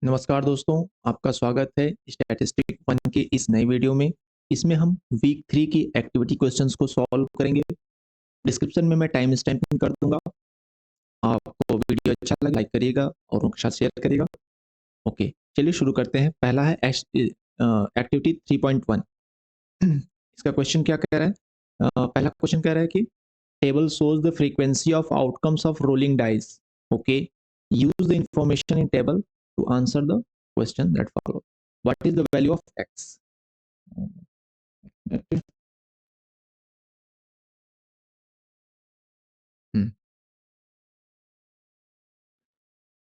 नमस्कार दोस्तों, आपका स्वागत है स्टैटिस्टिक 1 के इस नए वीडियो में। इसमें हम वीक 3 की एक्टिविटी क्वेश्चंस को सॉल्व करेंगे। डिस्क्रिप्शन में मैं टाइम स्टैम्पिंग कर दूंगा। आपको वीडियो अच्छा लगे लाइक करिएगा और उनके साथ शेयर करिएगा। ओके, चलिए शुरू करते हैं। पहला है एक्टिविटी 3.1। इसका क्वेश्चन क्या कह रहा है? पहला क्वेश्चन कह रहा है कि table shows the frequency of outcomes of rolling dice. Okay, use the information in table to answer the question that follow. What is the value of x?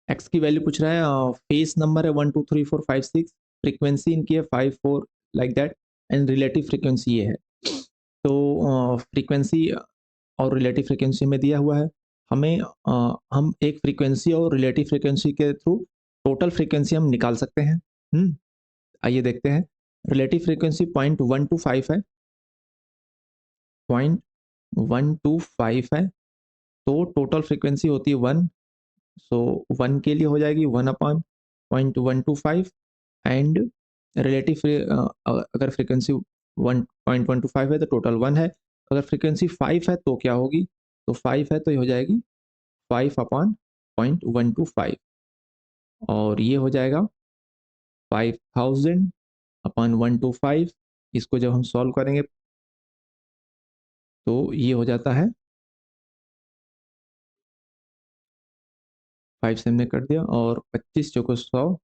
X की वैल्यू पूछ रहा है। फेस नंबर है 1 2 3 4 5 6, frequency इनकी है 5 4 like that, and relative frequency ये है। तो फ्रीक्वेंसी और रिलेटिव फ्रीक्वेंसी में दिया हुआ है। हमें हम एक फ्रीक्वेंसी और रिलेटिव फ्रीक्वेंसी के थ्रू टोटल फ्रीक्वेंसी हम निकाल सकते हैं। आइए देखते हैं। रिलेटिव फ्रीक्वेंसी 0.125 है, 0.125 है, तो टोटल फ्रीक्वेंसी होती है 1। सो 1 के लिए हो जाएगी 1/0.125, एंड रिलेटिव अगर फ्रीक्वेंसी 1.125 है तो टोटल 1 है। अगर फ्रीक्वेंसी 5 है तो क्या होगी? तो 5 है तो ये हो जाएगी 5/0.125, और ये हो जाएगा 5000/125। इसको जब हम सॉल्व करेंगे तो ये हो जाता है 5 से हमने कर दिया, और 25 चौको 100,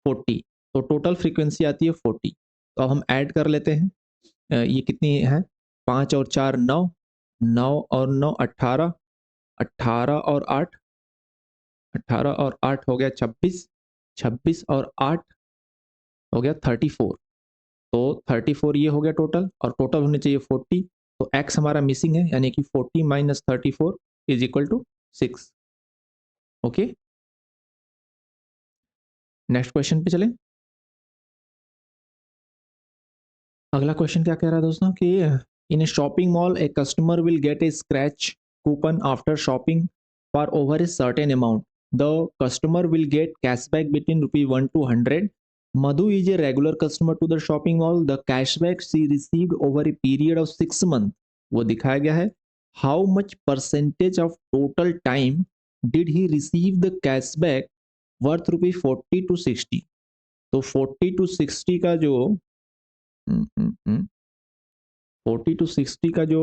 40। तो टोटल फ्रीक्वेंसी आती है 40। तो अब हम ऐड कर लेते हैं। ये कितनी है? 5 और 4 9, 9 और 9 18, 18 और 8, 18 और 8 हो गया 26, 26 और 8 हो गया 34। तो 34 ये हो गया टोटल, और टोटल होने चाहिए 40। तो x हमारा मिसिंग है, यानी कि 40 minus 34 is equal to 6। Okay, next question पे चलें। अगला क्वेश्चन क्या कह रहा है दोस्तों कि in a shopping mall a customer will get a scratch coupon after shopping for over a certain amount. The customer will get cashback between ₹1 to 100. Madhu is a regular customer to the shopping mall. The cashback she received over a period of 6 months वो दिखाया गया है। How much percentage of total time did he receive the cashback worth ₹40 to 60? तो 40 to 60 का जो 40 to 60 का जो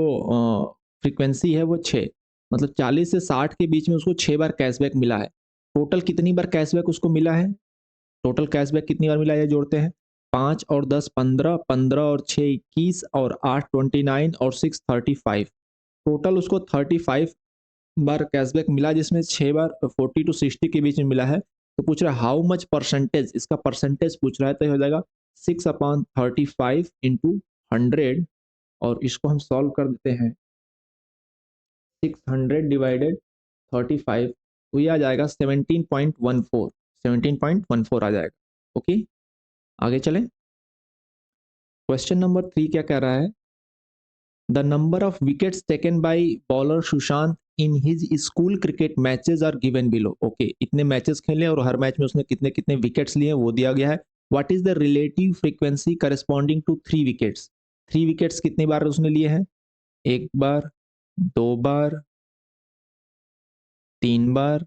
frequency है वो 6, मतलब 40 से 60 के बीच में उसको 6 बार कैशबैक मिला है। टोटल कितनी बार कैशबैक उसको मिला है? टोटल कैशबैक कितनी बार मिला है जोड़ते हैं। 5 और 10 15, 15 और 6 21, और 8 29, और 6 35। टोटल उसको 35 बार कैशबैक मिला, जिसमें 6 बार 40 टू 60 के बीच में मिला है। तो पूछ रहा है हाउ मच परसेंटेज, इसका परसेंटेज पूछ रहा है। तो ये हो जाएगा 6/35 इंटू 100, और इसको हम सॉल्व कर देते हैं। 600 डिवाइडेड 35, तो ये आ जाएगा 17.14, 17.14 आ जाएगा। ओके, आगे चलें। क्वेश्चन नंबर 3 क्या कह रहा है? The number of wickets taken by bowler Sushant in his school cricket matches are given below. Okay, इतने मैचेस खेले और हर मैच में उसने कितने कितने विकेट्स लिए वो दिया गया है। What is the relative frequency corresponding to 3 wickets? 3 wickets कितनी बार उसने लिए हैं? 1 बार, 2 बार, 3 बार।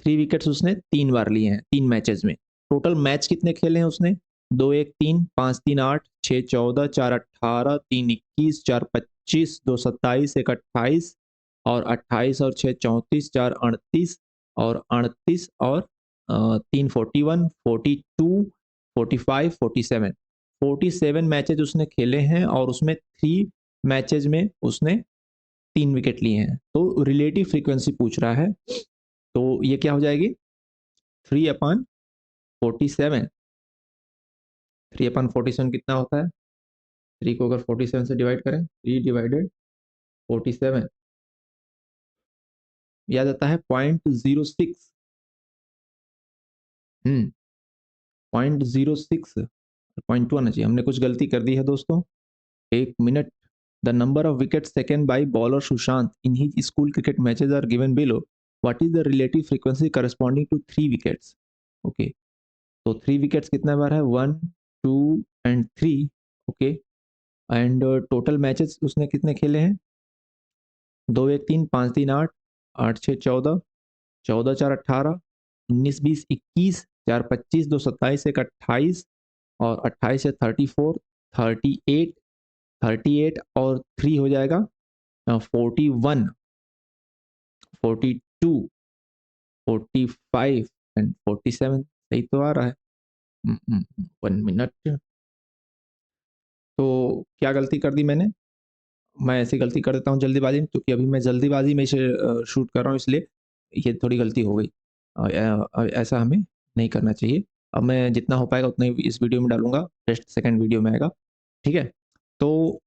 3 विकेट्स उसने 3 बार लिए हैं 3 मैचेस में। टोटल मैच कितने खेले हैं उसने? 2 1 3, 5 3 8, 6 14, 4 18, 3 21, 4 25, 2 27, 1 28, और 28 और 6 34, 4 38, और 38 और 3 41, 42, 45, 47। 47 मैचेज उसने खेले हैं, और उसमें 3 मैचेज में उसने 3 विकेट लिए हैं। तो रिलेटिव फ्रीक्वेंसी पूछ रहा है। तो ये क्या हो जाएगी? 3/47। 3/47 कितना होता है? 3 को अगर 47 से डिवाइड करें, 3/47 याद आता है 0.06। 0.06, 0.2 आना चाहिए। हमने कुछ गलती कर दी है दोस्तों, 1 minute. The number of wicket taken by bowler Sushant in his school cricket matches are given below. What is the relative frequency corresponding to 3 wickets. Okay, तो 3 विकेट्स कितना बार है, 1 2 and 3। Okay, and total matches उसने कितने खेले हैं, 2 1 3 5 3 8, 8 6 14, 14 4 18, 19 20 21, 4 25, 2 27, 1 28, और 28 से 34, 38, 38 और 3 हो जाएगा 41, 42, 45 एंड 47। सही तो आ रहा है। 1 मिनट। तो क्या गलती कर दी मैंने, मैं ऐसी गलती कर देता हूँ जल्दीबाजी में, क्योंकि अभी मैं जल्दीबाजी में इसे शूट कर रहा हूँ, इसलिए ये थोड़ी गलती हो गई। ऐसा हमें नहीं करना चाहिए। अब मैं जितना हो पाएगा उतना ही इस वीडियो में डालूंगा, नेक्स्ट सेकंड वीडियो में आएगा। ठीक है, तो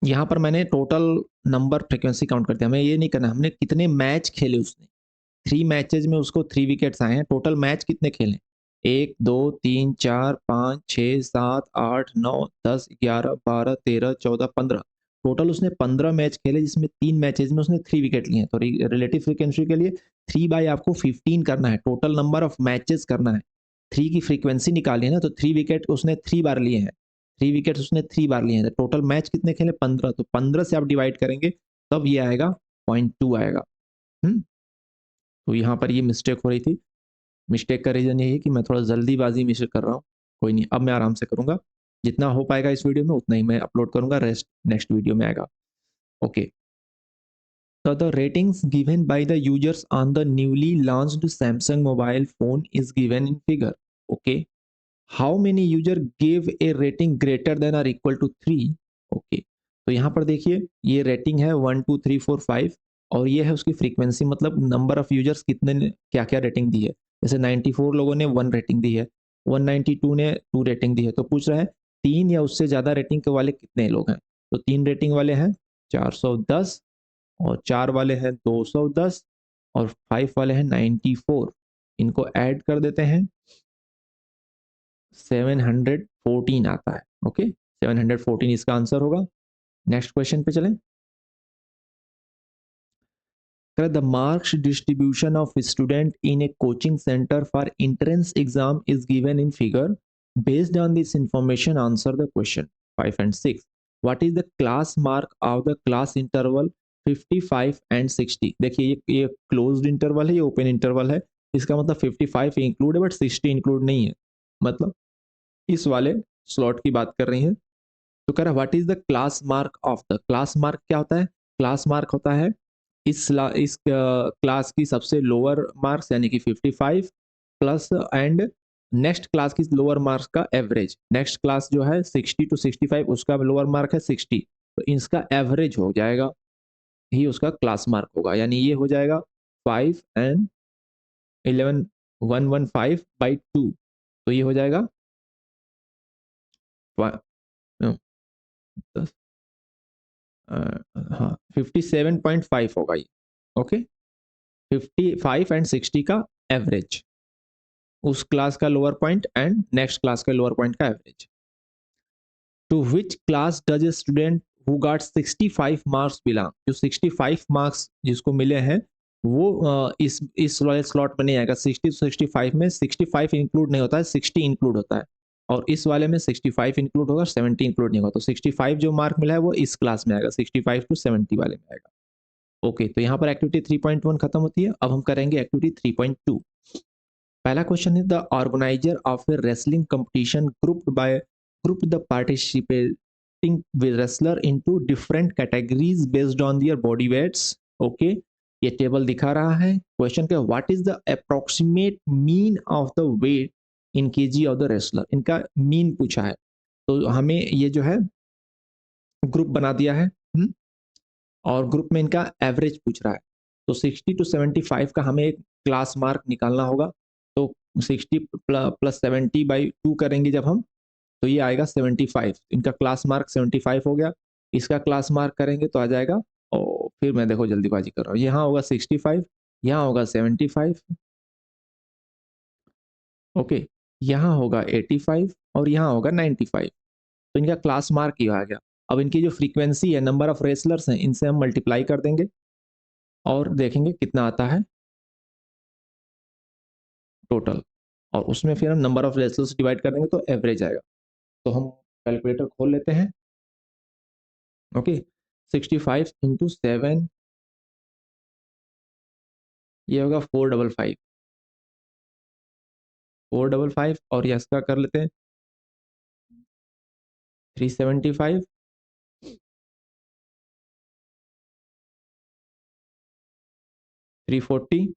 यहाँ पर मैंने टोटल नंबर फ्रिक्वेंसी काउंट करते हैं, हमें ये नहीं करना हमने कितने मैच खेले उसने। 3 मैचेज में उसको 3 विकेट्स आए हैं, टोटल मैच कितने खेले, 1 2 3 4 5 6 7 8 9 10 11 12 13 14 15, टोटल उसने 15 मैच खेले, जिसमें 3 मैचेज में उसने 3 विकेट लिए हैं। तो रिलेटिव फ्रीक्वेंसी के लिए 3 बाई आपको 15 करना है, टोटल नंबर ऑफ मैचेस करना है। 3 की फ्रीक्वेंसी निकाली है ना, तो 3 विकेट उसने 3 बार लिए हैं, 3 विकेट उसने 3 बार लिए हैं, तो टोटल मैच कितने खेले, 15। तो 15 से आप डिवाइड करेंगे तब ये आएगा 0.2 आएगा। तो यहाँ पर ये मिस्टेक हो रही थी। मिस्टेक का रीज़न यही है कि मैं थोड़ा जल्दीबाजी में से कर रहा हूँ। कोई नहीं, अब मैं आराम से करूँगा, जितना हो पाएगा इस वीडियो में उतना ही मैं अपलोड करूँगा, रेस्ट नेक्स्ट वीडियो में आएगा। Okay, so the ratings given by the users on the newly launched Samsung mobile phone is given in figure. Okay, how many user gave a rating greater than or equal to 3? Okay, तो यहाँ पर देखिए ये rating है 1 2 3 4 5, और ये है उसकी फ्रीक्वेंसी, मतलब नंबर ऑफ यूजर्स कितने ने क्या क्या रेटिंग दी है। जैसे 94 लोगों ने 1 रेटिंग दी है, 192 ने 2 रेटिंग दी है, तो पूछ रहा है 3 या उससे ज़्यादा रेटिंग के वाले कितने लोग हैं। तो 3 रेटिंग वाले हैं 410, और 4 वाले हैं 210, और 5 वाले हैं 94। इनको ऐड कर देते हैं, 714 आता है। ओके, 714 इसका आंसर होगा। नेक्स्ट क्वेश्चन पे चलें। The marks distribution of student in a coaching center for entrance exam is given in figure. Based on this information, answer the question 5 and 6. What is the class mark of the class interval 55 and 60? देखिए ये closed interval है, ये open interval है, इसका मतलब 55 include है but 60 include नहीं है, मतलब इस वाले स्लॉट की बात कर रही है। तो कह रहा what is the class mark of the, class mark क्या होता है, क्लास मार्क होता है इस क्लास की सबसे लोअर मार्क्स यानी कि 55 प्लस एंड नेक्स्ट क्लास की लोअर मार्क्स का एवरेज। नेक्स्ट क्लास जो है 60 टू 65 उसका लोअर मार्क है 60, तो इसका एवरेज हो जाएगा, ही उसका क्लास मार्क होगा, यानी ये हो जाएगा 5 एंड 11 115/2, तो ये हो जाएगा 10 हाँ 57.5 होगा ये। ओके, 55 एंड 60 का एवरेज, उस क्लास का lower point and next class का लोअर पॉइंट का average. To which class does a student who got 65 marks belong, जो 65 मार्क्स जिसको मिले हैं वो इस वाले स्लॉट में नहीं आएगा। 60 to 65 में 65 इंक्लूड नहीं होता है, 60 इंक्लूड होता है, और इस वाले में 65 इंक्लूड होगा, 70 इंक्लूड नहीं होगा। तो 65 जो मार्क मिला है वो इस क्लास में आएगा, 65 to 70 वाले में आएगा। ओके, तो यहाँ पर एक्टिविटी 3.1 खत्म होती है। अब हम करेंगे एक्टिविटी 3.2। पहला क्वेश्चन है the organiser of a wrestling competition group the participating wrestler into different categories based on their body weights. Okay, ये टेबल दिखा रहा है। क्वेश्चन क्या, what is the approximate mean of the weight in KG of the wrestler, इनका mean पूछा है। तो हमें ये जो है ग्रुप बना दिया है, और ग्रुप में इनका एवरेज पूछ रहा है। तो 60 to 75 का हमें एक क्लास मार्क निकालना होगा। तो 60 प्लस 70/2 करेंगे जब हम, तो ये आएगा 75। इनका क्लास मार्क 75 हो गया, इसका क्लास मार्क करेंगे तो आ जाएगा, और फिर मैं देखो जल्दीबाजी कर रहा हूँ, यहाँ होगा 65, यहाँ होगा 75, ओके, यहाँ होगा 85 और यहाँ होगा 95। तो इनका क्लास मार्क ही आ गया। अब इनकी जो फ्रीक्वेंसी है, नंबर ऑफ रेसलर्स हैं, इनसे हम मल्टीप्लाई कर देंगे और देखेंगे कितना आता है। टोटल, और उसमें फिर हम नंबर ऑफ रेशल्स डिवाइड कर देंगे तो एवरेज आएगा। तो हम कैलकुलेटर खोल लेते हैं। ओके, 65 इंटू 7, ये होगा 455, 455, और ये इसका कर लेते हैं 375, 340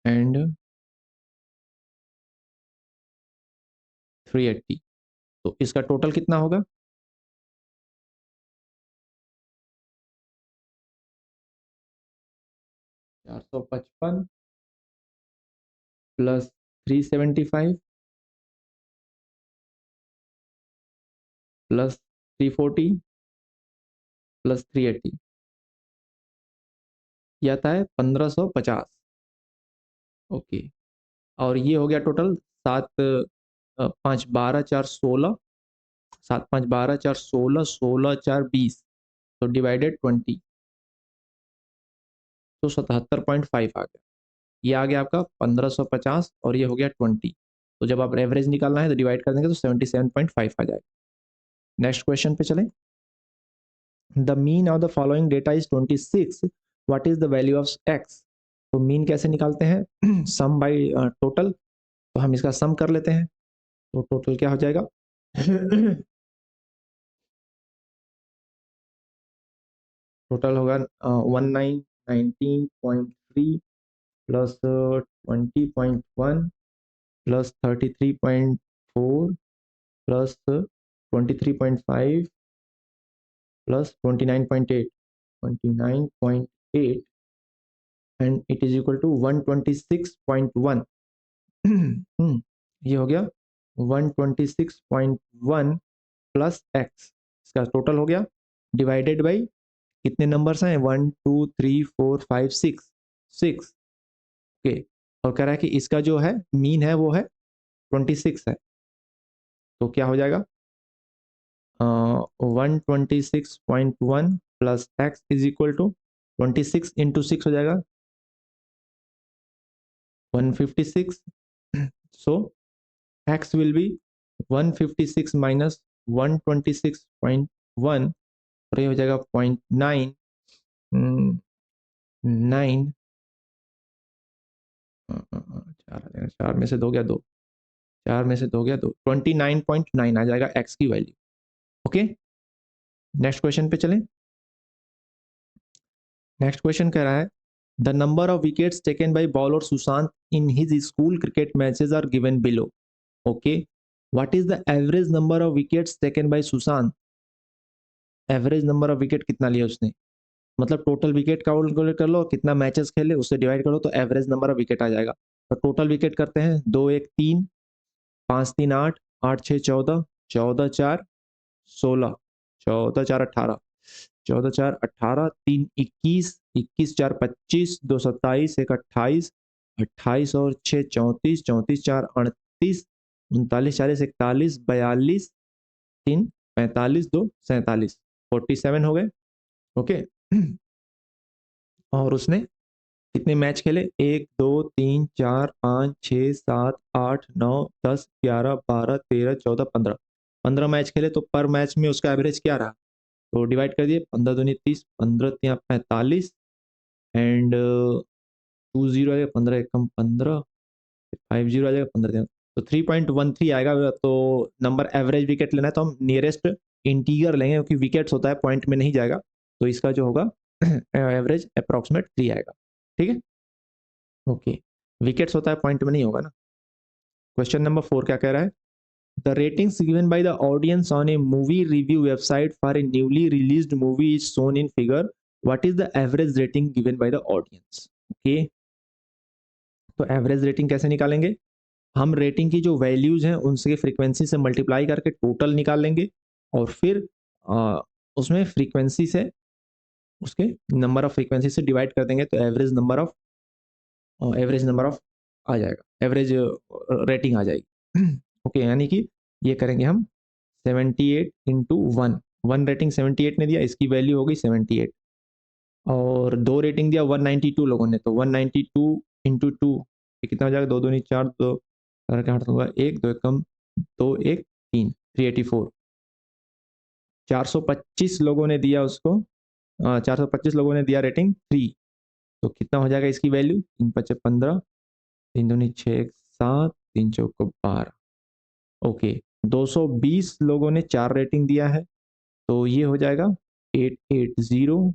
एंड 380। तो इसका टोटल कितना होगा? 455 प्लस 375 प्लस 340 प्लस 380, ये आता है 1550। ओके, और ये हो गया टोटल 7 5 12 4 16, 7 5 12 4 16, 16 4 20, तो डिवाइडेड 20, तो 77.5 आ गया। ये आ गया आपका 1550 और ये हो गया 20। तो जब आप एवरेज निकालना है तो डिवाइड कर देंगे तो 77.5 आ जाएगा। नेक्स्ट क्वेश्चन पे चलें। The mean of the following data is 26, what is the value of x? तो मीन कैसे निकालते हैं? सम बाय टोटल, तो हम इसका सम कर लेते हैं। तो टोटल क्या हो जाएगा? टोटल होगा 1919.3 plus 20.1 plus 33.4 plus 23.5 plus 29.8, 29.8 and it is equal to 126.1। ये हो गया 126.1 प्लस एक्स, इसका टोटल हो गया, डिवाइडेड बाई कितने नंबर्स हैं? 1 2 3 4 5 6, 6। ओके, और कह रहा है कि इसका जो है मीन है वो है 26 है, तो क्या हो जाएगा? 126.1 plus x is equal to 26 into 6 हो जाएगा 156। So x will be 156 minus 126.1, और ये हो जाएगा 0.9 9, चार आ जाएगा, चार में से दो गया दो, चार में से दो गया दो, 29.9 आ जाएगा x की वैल्यू। ओके, नेक्स्ट क्वेश्चन पे चलें। नेक्स्ट क्वेश्चन कह रहा है the number of wickets taken by bowler Sushant in his school cricket matches are given below. Okay, what is the average number of wickets taken by Sushant? Average number of wicket कितना लिया उसने, मतलब total wicket calculate कर लो, कितना matches खेले उससे divide करो तो एवरेज नंबर ऑफ विकेट आ जाएगा। तो टोटल विकेट करते हैं, 2 1 3, 5 3 8, 8 6 14, 14 4 16, 14 4 18, 14 4 18, 3 21, 21 4 25, 2 27, 1 28, 28 और 6 34, 34 4 38, 39 40 41, 42, 3 45, 2 47, 47 हो गए। ओके, और उसने कितने मैच खेले? 1 2 3 4 5 6 7 8 9 10 11 12 13 14 15, 15 मैच खेले, तो पर मैच में उसका एवरेज क्या रहा? तो डिवाइड कर दिए, 15 दूनी 30, 15 तिया 45 एंड 2 जीरो आएगा, 15 एकम 15, 5 जीरो आ जाएगा, 15 तो 3.13 आएगा। तो नंबर एवरेज विकेट लेना है तो हम नियरेस्ट इंटीगर लेंगे, क्योंकि विकेट्स होता है पॉइंट में नहीं जाएगा, तो इसका जो होगा एवरेज अप्रोक्सीमेट 3 आएगा। ठीक है, ओके, विकेट्स होता है पॉइंट में नहीं होगा ना। क्वेश्चन नंबर 4 क्या कह रहा है? The ratings given by the audience on A movie review website for a newly released movie is shown in figure, what is the average rating given by the audience? Okay, तो average rating कैसे निकालेंगे? हम rating की जो values हैं उनसे frequency से multiply करके टोटल निकाल लेंगे, और फिर उसमें फ्रीक्वेंसी से उसके नंबर ऑफ फ्रीक्वेंसी से डिवाइड कर देंगे तो एवरेज नंबर ऑफ आ जाएगा, एवरेज रेटिंग आ जाएगी। ओके, यानी कि ये करेंगे हम 78 इंटू वन, वन रेटिंग 78 ने दिया, इसकी वैल्यू हो गई 78, और दो रेटिंग दिया 192 लोगों ने, तो 192 इंटू टू, ये कितना हो जाएगा, दो दूनी चार, दो करके हट दूंगा, एक दो कम, दो एक तीन, 384। 425 लोगों ने दिया उसको, 425 लोगों ने दिया रेटिंग 3, तो कितना हो जाएगा इसकी वैल्यू, 3 × 5 = 15, 3 दूनी 6 7, 3 × 4 = 12। ओके, 220 लोगों ने 4 रेटिंग दिया है, तो ये हो जाएगा 880,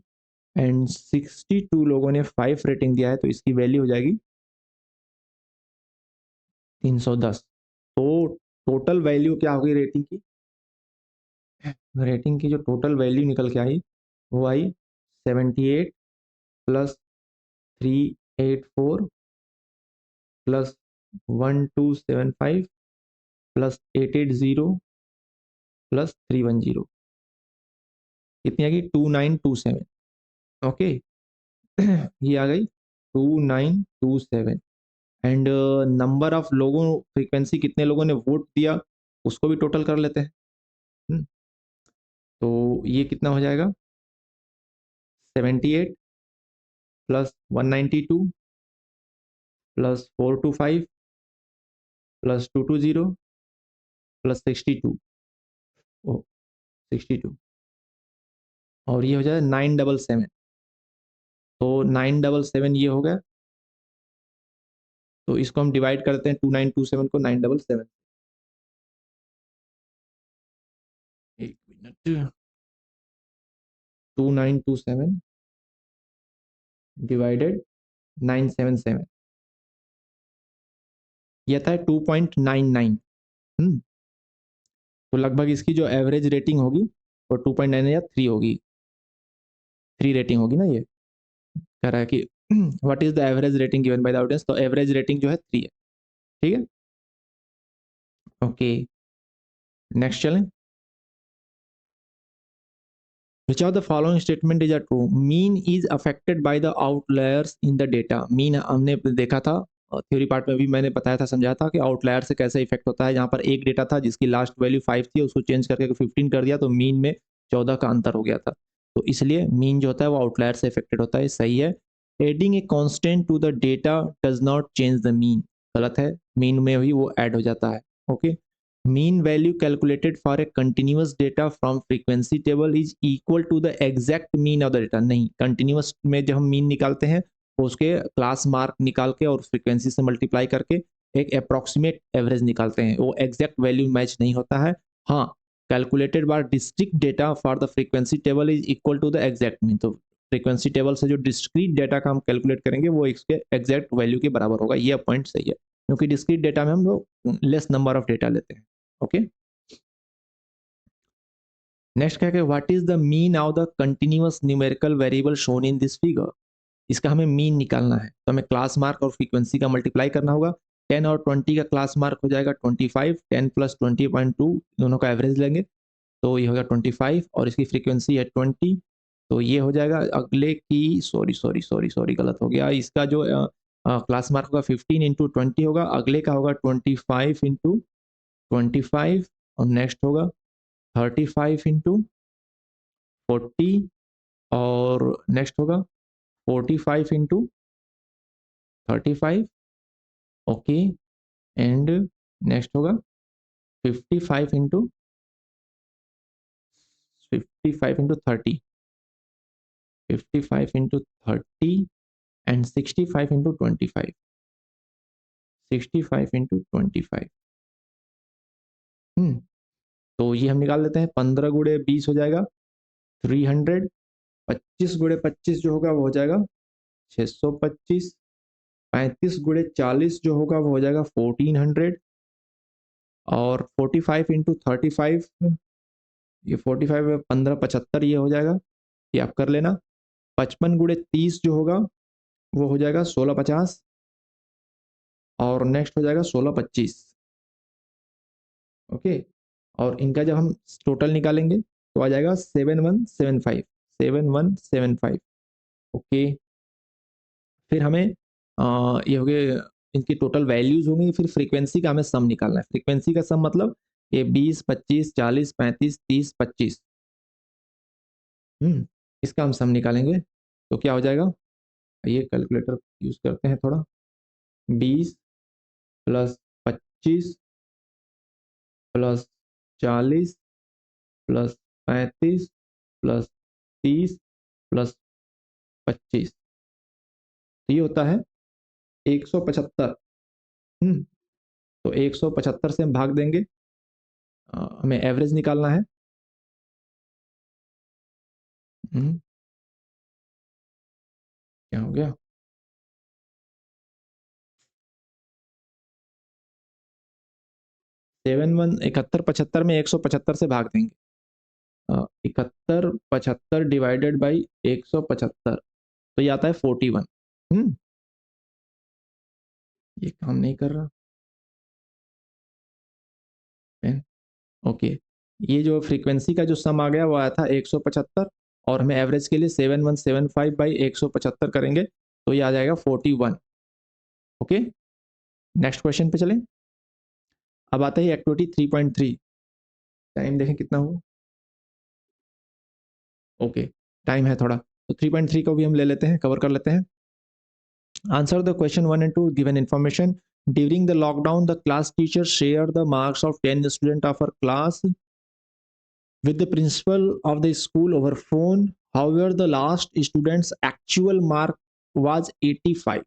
एंड 62 लोगों ने 5 रेटिंग दिया है, तो इसकी वैल्यू हो जाएगी 310। तो टोटल वैल्यू क्या होगी रेटिंग की, रेटिंग की जो टोटल वैल्यू निकल के आई वो आई 78 प्लस 384 प्लस 1275 प्लस 880 प्लस 310, कितनी आ गई 2927। ओके, ये आ गई 2927। एंड नंबर ऑफ लोगों, फ्रीक्वेंसी कितने लोगों ने वोट दिया उसको भी टोटल कर लेते हैं। तो ये कितना हो जाएगा, 78 प्लस 192 प्लस 425 प्लस 220 प्लस 62, ओ 62, और ये हो जाएगा 977। तो 977 ये हो गया, तो इसको हम डिवाइड करते हैं 2927 को 977, एक मिनट, 2927 डिवाइडेड 977, यह था 2.99। तो लगभग इसकी जो एवरेज रेटिंग होगी वो 2.9 या 3 होगी, 3 रेटिंग होगी ना। ये कह रहा है कि what is the average rating given by the audience, तो एवरेज रेटिंग जो है 3 है। ठीक है, ओके, नेक्स्ट चलें। Which of the following statement is a true? Mean is affected by the outliers in the data. Mean हमने देखा था थ्योरी पार्ट में भी, मैंने बताया था, समझाया था कि आउटलायर से कैसे इफेक्ट होता है। जहाँ पर एक डेटा था जिसकी लास्ट वैल्यू 5 थी, उसको चेंज करके 15 कर दिया, तो मीन में 14 का अंतर हो गया था। तो इसलिए मीन जो होता है वो आउटलायर से इफेक्टेड होता है, सही है। Adding a constant to the data does not change the mean, गलत है, मीन में भी वो ऐड हो जाता है। Okay, mean value calculated for a continuous data from frequency table is equal to the exact mean of the data। नहीं, continuous में जब हम मीन निकालते हैं तो उसके क्लास मार्क निकाल के और फ्रीक्वेंसी से मल्टीप्लाई करके एक अप्रोक्सीमेट एवरेज निकालते हैं, वो एग्जैक्ट वैल्यू मैच नहीं होता है। हाँ, calculated by discrete data for the frequency table is equal to the exact mean. तो फ्रीक्वेंसी टेबल से जो डिस्क्रीट डेटा का हम कैलकुलेट करेंगे वो इसके एग्जैक्ट वैल्यू के बराबर होगा। ये पॉइंट सही है, क्योंकि डिस्क्रीट डेटा में हम लोग लेस नंबर ऑफ डेटा लेते हैं। ओके, नेक्स्ट क्या है, what is the mean of the continuous numerical variable shown in this figure. इसका हमें मीन निकालना है, तो हमें क्लास मार्क और फ्रीक्वेंसी का मल्टीप्लाई करना होगा। 10 और 20 का क्लास मार्क हो जाएगा 25, 10 प्लस 20.2, दोनों का एवरेज लेंगे तो ये होगा 25, और इसकी फ्रीक्वेंसी है 20, तो ये हो जाएगा अगले की, सॉरी सॉरी सॉरी सॉरी गलत हो गया, इसका जो क्लास मार्क होगा 15 × 20 होगा, अगले का होगा 25 × 25, और नेक्स्ट होगा 35 × 40, और नेक्स्ट होगा 45 × 35, ओके, एंड नेक्स्ट होगा 55 × 30, 55 × 30 एंड 65 × 25, 65 × 25। तो ये हम निकाल लेते हैं, 15 × 20 हो जाएगा 300, 25 × 25 जो होगा वो हो जाएगा 625, 35 × 40 जो होगा वो हो जाएगा 1400, और 45 × 35, ये 45 15 75 ये हो जाएगा, ये आप कर लेना। 55 × 30 जो होगा वो हो जाएगा 1650, और नेक्स्ट हो जाएगा 1625। ओके, और इनका जब हम टोटल निकालेंगे तो आ जाएगा 7175, 7175। ओके, फिर हमें ये हो गए इनकी टोटल वैल्यूज होंगी, फिर फ्रीक्वेंसी का हमें सम निकालना है। फ्रीक्वेंसी का सम मतलब ये 20 25 40 35 30 25, इसका हम सम निकालेंगे, तो क्या हो जाएगा, ये कैलकुलेटर यूज करते हैं थोड़ा। 20 plus 25 plus 40 plus 35 plus 30 plus 25, तो ये होता है 175। तो 175 से हम भाग देंगे, हमें एवरेज निकालना है। क्या हो गया? 71 75 में 175 से भाग देंगे। 71 75 डिवाइडेड बाई 175, तो ये आता है 41। ये काम नहीं कर रहा पेन। ओके, ये जो फ्रीक्वेंसी का जो सम आ गया वो आया था 175, और हमें एवरेज के लिए 7175 बाई 175 करेंगे तो ये आ जाएगा 41। ओके, नेक्स्ट क्वेश्चन पे चलें। अब आता है एक्टिविटी 3.3। टाइम देखें कितना हुआ। ओके, टाइम है थोड़ा, तो 3.3 को भी हम ले लेते हैं, कवर कर लेते हैं। Answer the question 1 and 2 given information. During the lockdown, the class teacher shared the marks of 10 students of her class with the principal of the school over phone. However, the last student's actual mark was 85.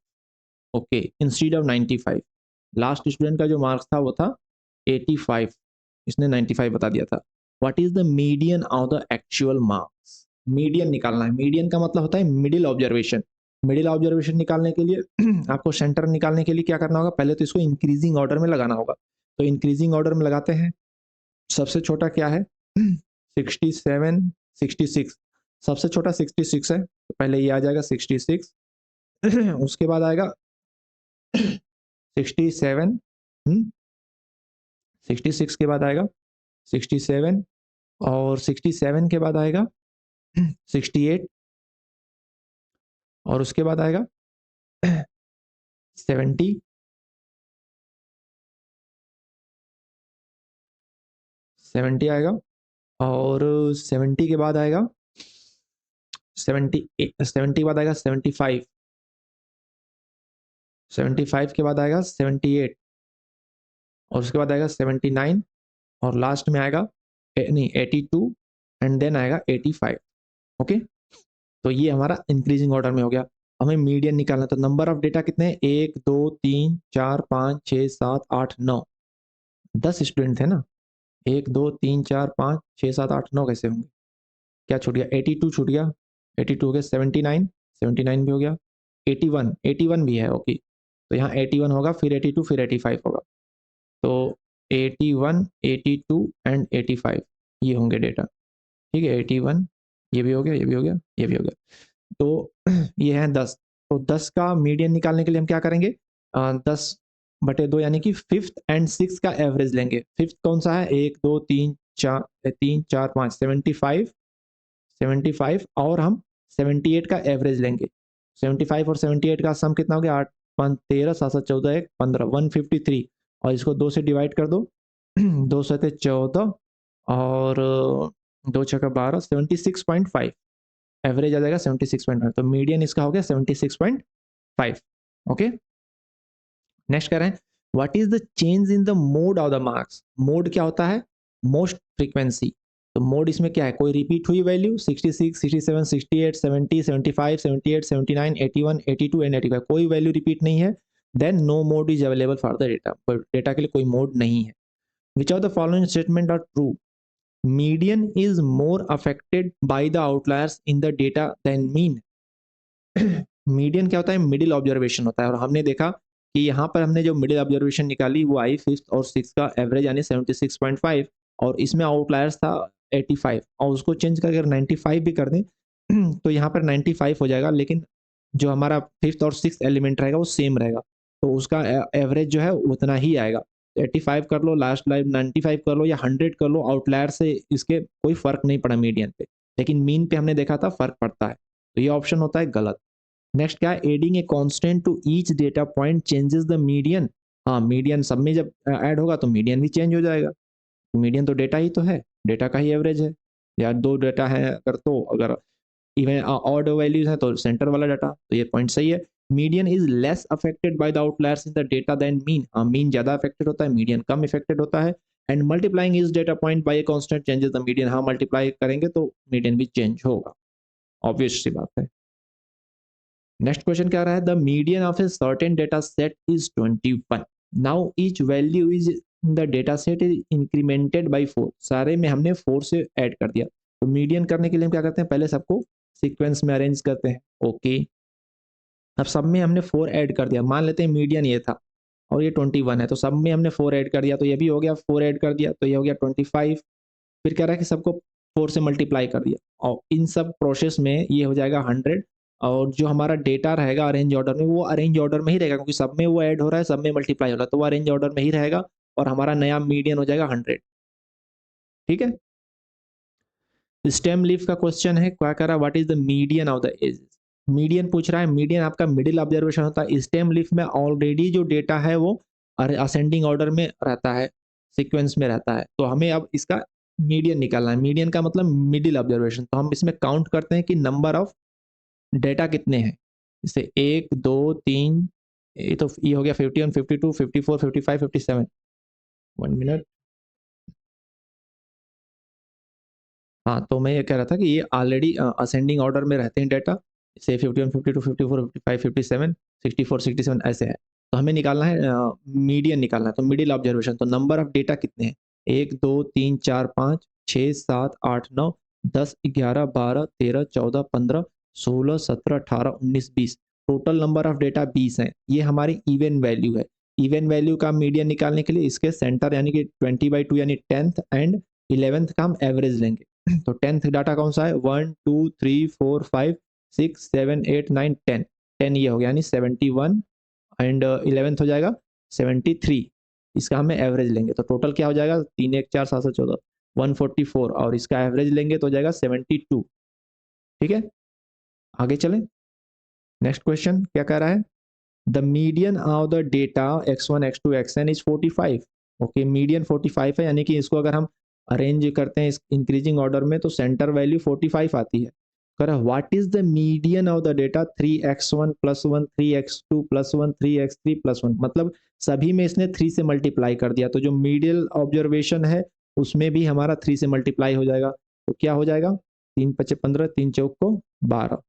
Okay, instead of 95. Last student का जो marks था वो था 85, इसने 95 बता दिया था। What is the median of the actual marks? Median निकालना है। मीडियन का मतलब होता है मिडिल ऑब्जर्वेशन। मिडिल ऑब्जर्वेशन निकालने के लिए आपको सेंटर निकालने के लिए क्या करना होगा, पहले तो इसको इंक्रीजिंग ऑर्डर में लगाना होगा। तो इंक्रीजिंग ऑर्डर में लगाते हैं। सबसे छोटा क्या है? 67 66, सबसे छोटा 66 है, तो पहले ये आ जाएगा 66। उसके बाद आएगा 67, 66 के बाद आएगा 67, और 67 के बाद आएगा 68, और उसके बाद आएगा 70, 70 आएगा, और 70 के बाद आएगा 70, 70 के बाद आएगा 75, 75 के बाद आएगा 78, और उसके बाद आएगा 79, और लास्ट में आएगा नहीं 82, एंड देन आएगा 85। ओके, तो ये हमारा इंक्रीजिंग ऑर्डर में हो गया। हमें मीडियन निकालना, तो नंबर ऑफ डेटा कितने हैं? 1 2 3 4 5 6 7 8 9, 10 स्टूडेंट थे ना। 1 2 3 4 5 6 7 8 9 कैसे होंगे? क्या छूट गया? 82 छूट गया, 82 हो गया, 79, 79 भी हो गया, 81, 81 भी है। ओके, तो यहाँ 81 होगा, फिर 82, फिर 85 होगा। तो 81 82 एंड 85 ये होंगे डेटा। ठीक है, 81 ये भी हो गया, ये भी हो गया, ये भी हो गया। तो ये है 10। तो 10 का मीडियन निकालने के लिए हम क्या करेंगे? 10/2 यानी कि फिफ्थ एंड सिक्स का एवरेज लेंगे। फिफ्थ कौन सा है? 1 2 3 4 5 75, 75, और हम 78 का एवरेज लेंगे। 75 और 78 का सम कितना हो गया? 8 5 13 7 7 14 1 15 153, और इसको 2 से डिवाइड कर दो। 2 7 14, और 2 6 12, 76.5 एवरेज आ जाएगा 76.5। तो मीडियन इसका हो गया 76.5। ओके, नेक्स्ट कह रहे हैं what is the change in the mode of the marks? Mode क्या होता है? Most frequency. तो मोड इसमें क्या है? कोई रिपीट हुई वैल्यू 66 67 68 70 75 78 79 81 82 एंड 85, कोई वैल्यू रिपीट नहीं है, then no mode is available for the data. Data के लिए कोई मोड नहीं है। Which of the following statement are true? Median is more affected by the outliers in the data than mean. Median क्या होता है? मिडिल ऑब्जर्वेशन होता है, और हमने देखा कि यहाँ पर हमने जो मिडिल ऑब्जर्वेशन निकाली वो आई फिफ्थ और सिक्स का एवरेज यानी 76.5, और इसमें आउटलायर्स था 85, और उसको चेंज करके अगर 95 भी कर दें तो यहाँ पर 95 हो जाएगा, लेकिन जो हमारा फिफ्थ और सिक्स एलिमेंट रहेगा वो सेम रहेगा, तो उसका एवरेज जो है उतना ही आएगा। 85 कर लो, लास्ट लाइफ 95 कर लो, या 100 कर लो, आउटलायर से इसके कोई फर्क नहीं पड़ा मीडियन पे, लेकिन मीन पे हमने देखा था फर्क पड़ता है, तो ये ऑप्शन होता है गलत। नेक्स्ट क्या है? Adding a constant to each data point changes the median. हाँ, मीडियन सब में जब ऐड होगा तो मीडियन भी चेंज हो जाएगा। मीडियन तो डेटा ही तो है, डेटा का ही एवरेज है। या दो डेटा है अगर, तो अगर इवन ऑड वैल्यूज है तो सेंटर वाला डाटा, तो ये पॉइंट सही है। Median is less affected by the outliers in the data than mean. हाँ, मीन ज्यादा अफेक्टेड होता है, मीडियन कम अफेक्टेड होता है। And multiplying is data point by a constant changes the median. हाँ, मल्टीप्लाई करेंगे तो मीडियन भी चेंज होगा, ऑब्वियस सी बात है। नेक्स्ट क्वेश्चन क्या रहा है, the median of a certain data set is 21। Now each value is the data set is incremented by 4। सारे में हमने 4 से ऐड कर दिया। तो मीडियन करने के लिए हम क्या करते हैं, पहले सबको सीक्वेंस में अरेंज करते हैं। ओके, अब सब में हमने 4 ऐड कर दिया। मान लेते हैं मीडियन ये था और ये 21 है, तो सब में हमने 4 ऐड कर दिया, तो ये भी हो गया। 4 ऐड कर दिया तो ये हो गया 25। फिर कह रहा है कि सबको 4 से मल्टीप्लाई कर दिया और इन सब प्रोसेस में ये हो जाएगा 100। और जो हमारा डेटा रहेगा अरेंज ऑर्डर में, वो अरेंज ऑर्डर में ही रहेगा, क्योंकि सब में वो ऐड हो रहा है, सब में मल्टीप्लाई हो रहा है, तो वो अरेंज ऑर्डर में ही रहेगा और हमारा नया मीडियन हो जाएगा 100। ठीक है। स्टेम लीफ का क्वेश्चन है, क्या कह रहा है, what is the median of the age. Median पूछ रहा है, मीडियन आपका मिडिल ऑब्जर्वेशन होता है। स्टेम लीफ में ऑलरेडी जो डेटा है वो असेंडिंग ऑर्डर में रहता है, सीक्वेंस में रहता है, तो हमें अब इसका मीडियन निकालना है। मीडियन का मतलब मिडिल ऑब्जर्वेशन। तो हम इसमें काउंट करते हैं कि नंबर ऑफ डेटा कितने हैं। जैसे 1 2 3, ये हो गया 51 52 54 55 57। 1 मिनट। हाँ, तो मैं ये कह रहा था कि ये ऑलरेडी असेंडिंग ऑर्डर में रहते हैं डेटा, से 51 52 54 55 57 64 67 ऐसे है। तो हमें निकालना है मीडियन निकालना है, तो मिडिल ऑब्जर्वेशन। तो नंबर ऑफ डेटा कितने हैं, 1 2 3 4 5 6 7 8 9 10 11 12 13 14 15 16 17 18 19 20। टोटल नंबर ऑफ डेटा 20 है। ये हमारी इवन वैल्यू है। इवन वैल्यू का मीडियन निकालने के लिए इसके सेंटर यानी कि 20/2 यानी 10th एंड 11th का हम एवरेज लेंगे। तो 10th डाटा कौन सा है, 1 2 3 4 5 6 7 8 9 10। 10 ये हो गया यानी 71 एंड 11th हो जाएगा 73। इसका हमें एवरेज लेंगे तो टोटल क्या हो जाएगा, 3 1 4 7 7 14 144, और इसका एवरेज लेंगे तो हो जाएगा 72। ठीक है, आगे चलें। नेक्स्ट क्वेश्चन क्या कह रहा है, the median of the data x1 x2 xn is 45। Okay, median 45 है, यानी कि इसको अगर हम अरेंज करते हैं इंक्रीजिंग ऑर्डर में तो सेंटर वैल्यू 45 आती है। कर what is the median of the data 3x1 + 1 3x2 + 1 3x3 + 1। मतलब सभी में इसने 3 से मल्टीप्लाई कर दिया, तो जो मीडियल ऑब्जर्वेशन है उसमें भी हमारा 3 से मल्टीप्लाई हो जाएगा। तो क्या हो जाएगा, 3 × 5 = 15, 3 चौक को 12,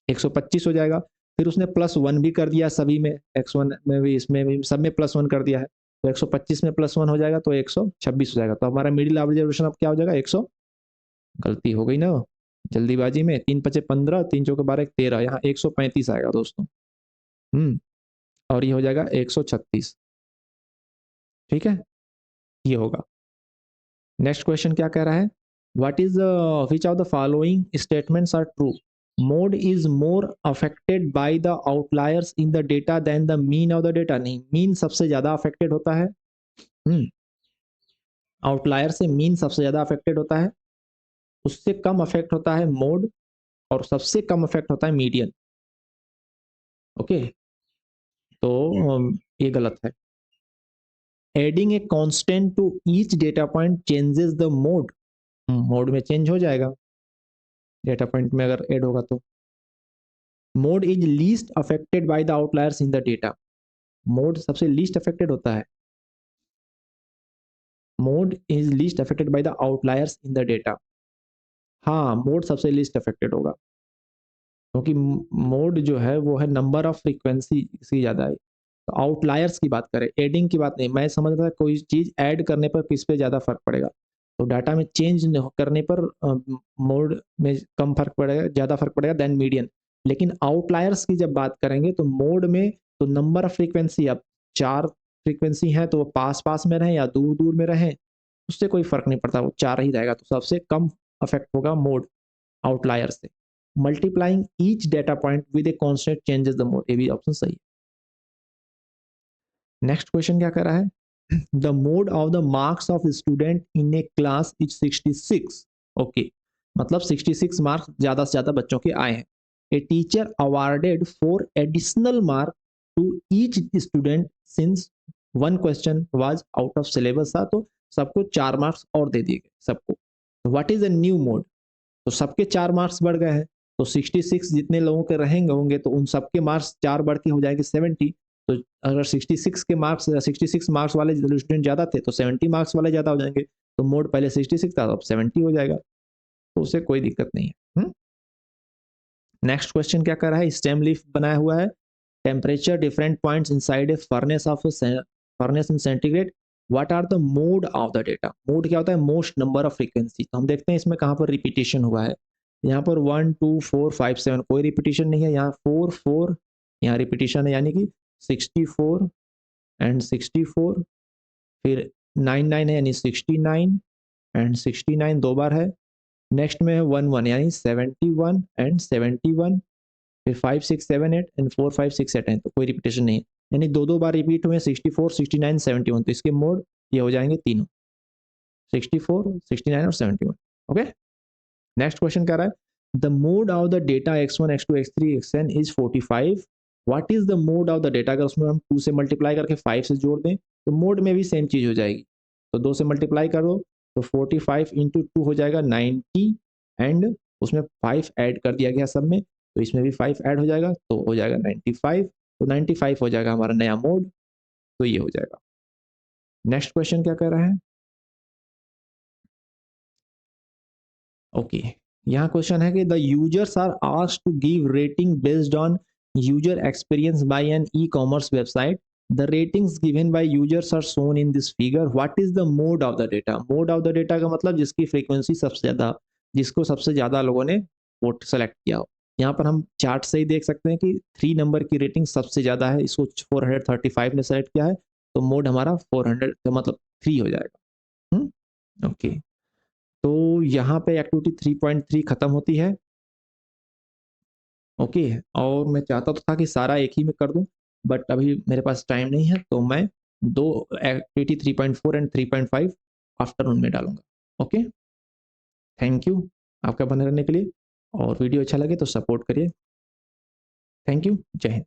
125 हो जाएगा। फिर उसने +1 भी कर दिया सभी में, x1 में भी इसमें भी सब में +1 कर दिया है, तो 125 में +1 हो जाएगा तो 126 हो जाएगा। तो हमारा मिडिल ऑब्जर्वेशन अब क्या हो जाएगा, 100, गलती हो गई ना जल्दीबाजी में, 3 × 5 = 15, 3 चौके 12 13, यहाँ 135 आएगा दोस्तों। और ये हो जाएगा 136। ठीक है, ये होगा। नेक्स्ट क्वेश्चन क्या कह रहा है, what is which of the following statements are true. Mode is more affected by the outliers in the data than the mean of the data. नहीं, मीन सबसे ज्यादा अफेक्टेड होता है। आउटलायर से मीन सबसे ज्यादा अफेक्टेड होता है, उससे कम अफेक्ट होता है मोड, और सबसे कम अफेक्ट होता है मीडियन। ओके, तो ये गलत है। Adding a constant to each data point changes the mode. Mode में चेंज हो जाएगा डेटा पॉइंट में अगर ऐड होगा तो। Mode is least affected by the outliers in the data. Mode सबसे लीस्ट अफेक्टेड होता है, mode is least affected by the outliers in the data. हाँ, मोड सबसे लीस्ट अफेक्टेड होगा, क्योंकि मोड जो है वो है नंबर ऑफ फ्रीक्वेंसी से ज़्यादा है। तो आउटलायर्स की बात करें, एडिंग की बात नहीं। मैं समझ रहा था कोई चीज़ ऐड करने पर किस पे ज़्यादा फर्क पड़ेगा, तो डाटा में चेंज करने पर मोड में कम फर्क पड़ेगा, ज़्यादा फर्क पड़ेगा देन मीडियन। लेकिन आउटलायर्स की जब बात करेंगे तो मोड में तो नंबर ऑफ फ्रीक्वेंसी, अब 4 फ्रीक्वेंसी हैं तो वो पास पास में रहें या दूर दूर में रहें, उससे कोई फर्क नहीं पड़ता, वो 4 ही रहेगा। तो सबसे कम अफेक्ट होगा मोड आउटलायर से। Multiplying each data point with A constant changes the mode, ये भी ऑप्शन सही है। नेक्स्ट क्वेश्चन क्या कर रहा है, the mode of the marks of student in A class is 66। Okay, मतलब 66 मार्क्स ज्यादा से ज्यादा बच्चों के आए हैं। A teacher awarded 4 additional mark to each student since 1 question was out of syllabus था, तो सबको 4 मार्क्स और दे दिए गए सबको। What is a new mode, तो सबके 4 मार्क्स बढ़ गए हैं, तो 66 जितने लोगों के रहेंगे होंगे तो उन सबके मार्क्स 4 बढ़ के हो जाएंगे 70। तो अगर 66 मार्क्स वाले स्टूडेंट ज़्यादा थे तो 70 मार्क्स वाले ज़्यादा हो जाएंगे। तो मोड पहले 66 था, अब 70 हो जाएगा, तो उससे कोई दिक्कत नहीं है। नेक्स्ट क्वेश्चन क्या कर रहा है, स्टेम लीफ बनाया हुआ है। Temperature different points inside a furnace of furnace in centigrade, what are the mode of the data. Mode क्या होता है, मोस्ट नंबर ऑफ फ्रीक्वेंसी। तो हम देखते हैं इसमें कहाँ पर रिपीटेशन हुआ है। यहाँ पर 1 2 4 5 7 कोई रिपीटेशन नहीं है, यहाँ 4 4 यहाँ रिपीटेशन है, यानी कि 64 एंड 64, फिर 9 9 है यानी 69 एंड 69 दो बार है। नेक्स्ट में है 1 1 यानी 71 एंड 71, फिर 5 6 7 8 एंड 4 5 6 8 है, तो कोई रिपीटेशन नहीं है, यानी दो दो बार रिपीट हुए 64 69 71। तो इसके मोड ये हो जाएंगे तीनों, 64 69 और 71। ओके, नेक्स्ट क्वेश्चन कह रहा है the mode of the data x1 x2 x3 xn is 45, what is the mode of the data. अगर उसमें हम 2 से मल्टीप्लाई करके 5 से जोड़ दें तो मोड में भी सेम चीज हो जाएगी। तो 2 से मल्टीप्लाई करो तो 45 इंटू 2 हो जाएगा 90 एंड उसमें 5 ऐड कर दिया गया सब में, तो इसमें भी 5 ऐड हो जाएगा तो हो जाएगा 95। तो 95 हो जाएगा हमारा नया मोड, तो ये हो जाएगा। नेक्स्ट क्वेश्चन क्या कह रहा है, ओके यहाँ क्वेश्चन है कि the users are asked to give rating based on user experience by an e commerce website, the ratings given by users are shown in this figure, what is the mode of the data. Mode of the data का मतलब जिसकी frequency सबसे ज्यादा, जिसको सबसे ज्यादा लोगों ने वोट सेलेक्ट किया हो। यहाँ पर हम चार्ट से ही देख सकते हैं कि 3 नंबर की रेटिंग सबसे ज्यादा है, इसको 435 ने सेलेक्ट किया है, तो मोड हमारा 400 का मतलब 3 हो जाएगा। ओके, तो यहाँ पे एक्टिविटी 3.3 खत्म होती है। ओके, और मैं चाहता तो था कि सारा एक ही में कर दूं, बट अभी मेरे पास टाइम नहीं है, तो मैं दो एक्टिविटी 3.4 एंड 3.5 आफ्टरनून में डालूंगा। ओके, थैंक यू आपका बने रहने के लिए, और वीडियो अच्छा लगे तो सपोर्ट करिए। थैंक यू, जय हिंद।